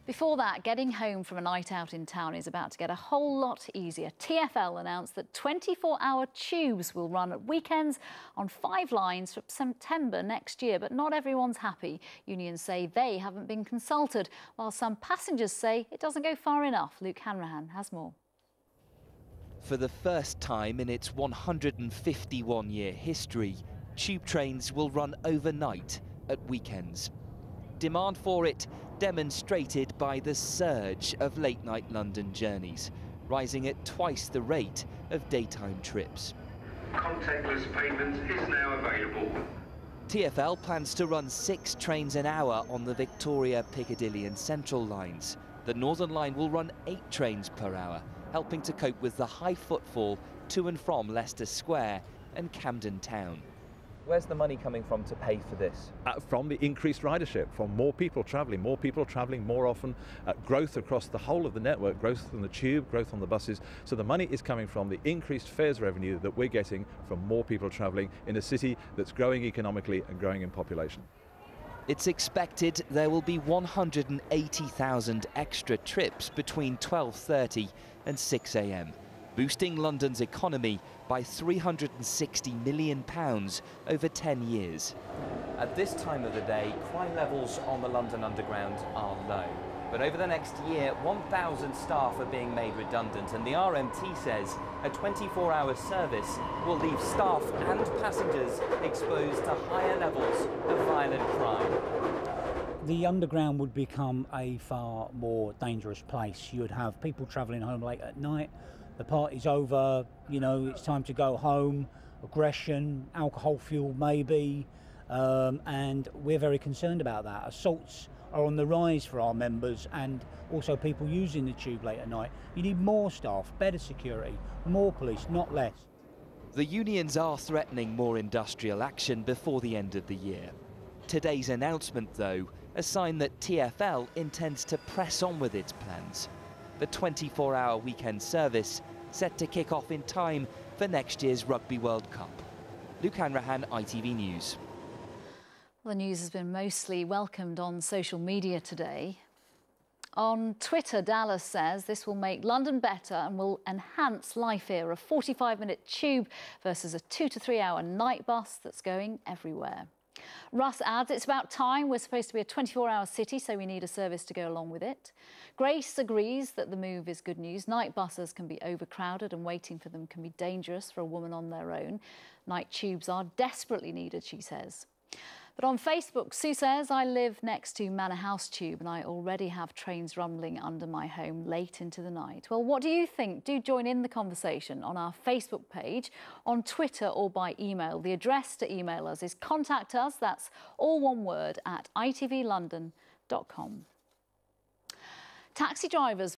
Before that, getting home from a night out in town is about to get a whole lot easier. TfL announced that 24-hour tubes will run at weekends on 5 lines from September next year, but not everyone's happy. Unions say they haven't been consulted, while some passengers say it doesn't go far enough. Luke Hanrahan has more. For the first time in its 151-year history, tube trains will run overnight at weekends. Demand for it demonstrated by the surge of late-night London journeys, rising at twice the rate of daytime trips. Contactless payment is now available. TfL plans to run 6 trains an hour on the Victoria, Piccadilly and Central lines. The Northern line will run 8 trains per hour, helping to cope with the high footfall to and from Leicester Square and Camden Town. Where's the money coming from to pay for this? From the increased ridership, from more people travelling more often, growth across the whole of the network, growth on the tube, growth on the buses. So the money is coming from the increased fares revenue that we're getting from more people travelling in a city that's growing economically and growing in population. It's expected there will be 180,000 extra trips between 12:30 and 6 a.m. boosting London's economy by £360 million over 10 years. At this time of the day, crime levels on the London Underground are low. But over the next year, 1,000 staff are being made redundant, and the RMT says a 24-hour service will leave staff and passengers exposed to higher levels of violent crime. The Underground would become a far more dangerous place. You would have people travelling home late at night. The party's over, you know, it's time to go home, aggression, alcohol fuel maybe, and we're very concerned about that. Assaults are on the rise for our members and also people using the tube late at night. You need more staff, better security, more police, not less. The unions are threatening more industrial action before the end of the year. Today's announcement, though, a sign that TfL intends to press on with its plans. The 24-hour weekend service set to kick off in time for next year's Rugby World Cup. Luke Hanrahan, ITV News. Well, the news has been mostly welcomed on social media today. On Twitter, Dallas says this will make London better and will enhance life here. A 45-minute tube versus a 2 to 3 hour night bus that's going everywhere. Russ adds, it's about time. We're supposed to be a 24-hour city, so we need a service to go along with it. Grace agrees that the move is good news. Night buses can be overcrowded and waiting for them can be dangerous for a woman on their own. Night tubes are desperately needed, she says. But on Facebook, Sue says, I live next to Manor House Tube and I already have trains rumbling under my home late into the night. Well, what do you think? Do join in the conversation on our Facebook page, on Twitter or by email. The address to email us is contact us, that's all one word, at itvlondon.com. Taxi drivers